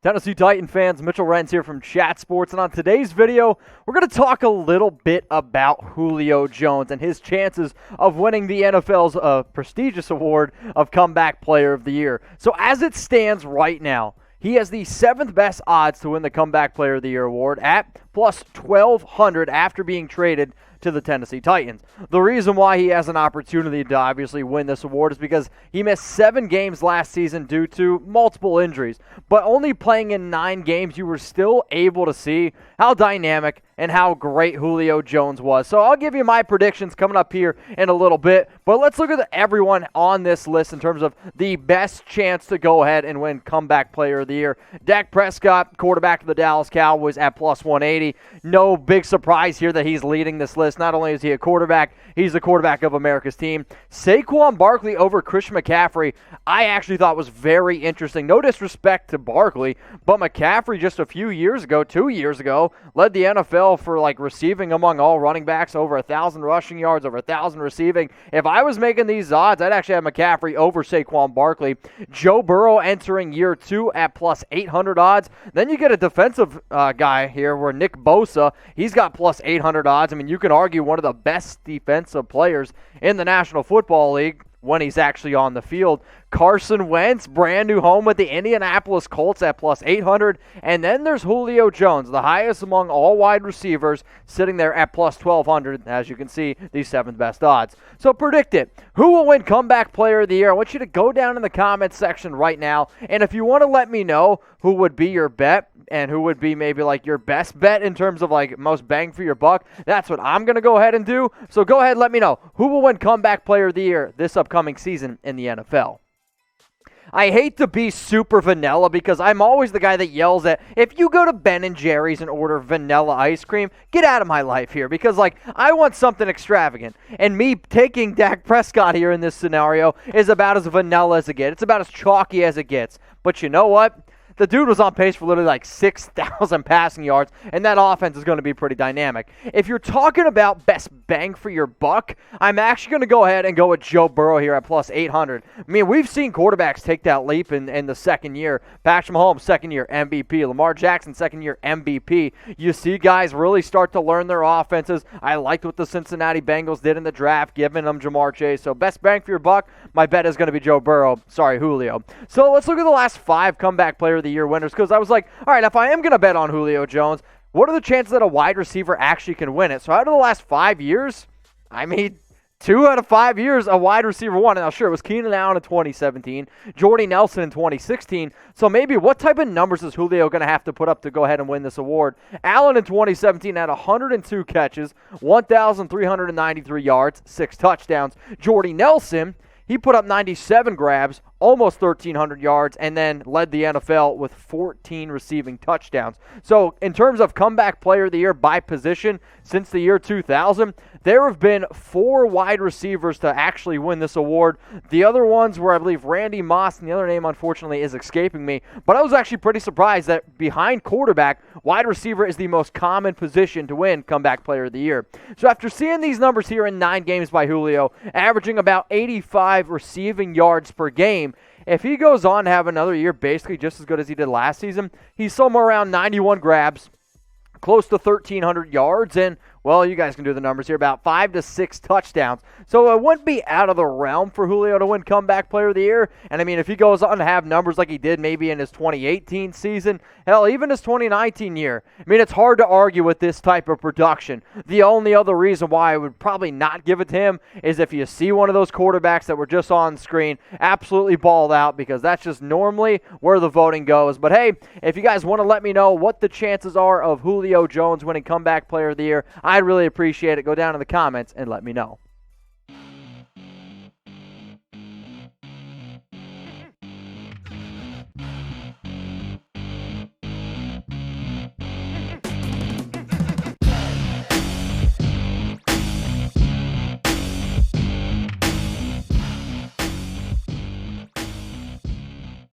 Tennessee Titan fans, Mitchell Renz here from Chat Sports, and on today's video, we're going to talk a little bit about Julio Jones and his chances of winning the NFL's prestigious award of Comeback Player of the Year. So as it stands right now, he has the 7th best odds to win the Comeback Player of the Year award at plus 1,200 after being traded to the Tennessee Titans. The reason why he has an opportunity to obviously win this award is because he missed 7 games last season due to multiple injuries. But only playing in 9 games, you were still able to see how dynamic and how great Julio Jones was. So I'll give you my predictions coming up here in a little bit. But let's look at everyone on this list in terms of the best chance to go ahead and win Comeback Player of the Year. Dak Prescott, quarterback of the Dallas Cowboys, at plus 180. No big surprise here that he's leading this list. Not only is he a quarterback, he's the quarterback of America's team. Saquon Barkley over Christian McCaffrey, I actually thought was very interesting. No disrespect to Barkley, but McCaffrey just a few years ago, 2 years ago, led the NFL for receiving among all running backs, over 1,000 rushing yards, over 1,000 receiving. If I was making these odds, I'd actually have McCaffrey over Saquon Barkley. Joe Burrow entering year 2 at plus 800 odds. Then you get a defensive guy here where Nick Bosa, he's got plus 800 odds. I mean, you can argue one of the best defensive players in the National Football League when he's actually on the field. Carson Wentz, brand new home with the Indianapolis Colts at plus 800. And then there's Julio Jones, the highest among all wide receivers, sitting there at plus 1,200. As you can see, the 7th best odds. So predict it. Who will win Comeback Player of the Year? I want you to go down in the comments section right now. And if you want to let me know who would be your bet, and who would be maybe your best bet in terms of most bang for your buck, that's what I'm going to go ahead and do. So go ahead and let me know who will win Comeback Player of the Year this upcoming season in the NFL. I hate to be super vanilla because I'm always the guy that yells at, if you go to Ben & Jerry's and order vanilla ice cream, get out of my life here, because I want something extravagant. And me taking Dak Prescott here in this scenario is about as vanilla as it gets. It's about as chalky as it gets. But you know what? The dude was on pace for literally 6,000 passing yards, and that offense is going to be pretty dynamic. If you're talking about best bang for your buck, I'm actually going to go ahead and go with Joe Burrow here at plus 800. I mean, we've seen quarterbacks take that leap in the second year. Patrick Mahomes, second year MVP. Lamar Jackson, second year MVP. You see guys really start to learn their offenses. I liked what the Cincinnati Bengals did in the draft, giving them Jamar Chase. So best bang for your buck, my bet is going to be Joe Burrow. Sorry, Julio. So let's look at the last 5 Comeback Player of the Year winners, because I was like, all right, if I am going to bet on Julio Jones, what are the chances that a wide receiver actually can win it? So out of the last 5 years, I mean, 2 out of 5 years, a wide receiver won. Now, sure, it was Keenan Allen in 2017, Jordy Nelson in 2016. So maybe what type of numbers is Julio going to have to put up to go ahead and win this award? Allen in 2017 had 102 catches, 1,393 yards, 6 touchdowns. Jordy Nelson, he put up 97 grabs, almost 1,300 yards, and then led the NFL with 14 receiving touchdowns. So in terms of Comeback Player of the Year by position, since the year 2000, there have been 4 wide receivers to actually win this award. The other ones were, I believe, Randy Moss, and the other name, unfortunately, is escaping me. But I was actually pretty surprised that behind quarterback, wide receiver is the most common position to win Comeback Player of the Year. So after seeing these numbers here in 9 games by Julio, averaging about 85 receiving yards per game, if he goes on to have another year basically just as good as he did last season, he's somewhere around 91 grabs, close to 1,300 yards, and, well, you guys can do the numbers here, about 5 to 6 touchdowns. So it wouldn't be out of the realm for Julio to win Comeback Player of the Year. And, I mean, if he goes on to have numbers like he did maybe in his 2018 season, hell, even his 2019 year, I mean, it's hard to argue with this type of production. The only other reason why I would probably not give it to him is if you see one of those quarterbacks that were just on screen absolutely balled out, because that's just normally where the voting goes. But, hey, if you guys want to let me know what the chances are of Julio Jones winning Comeback Player of the Year, I'd really appreciate it. Go down in the comments and let me know.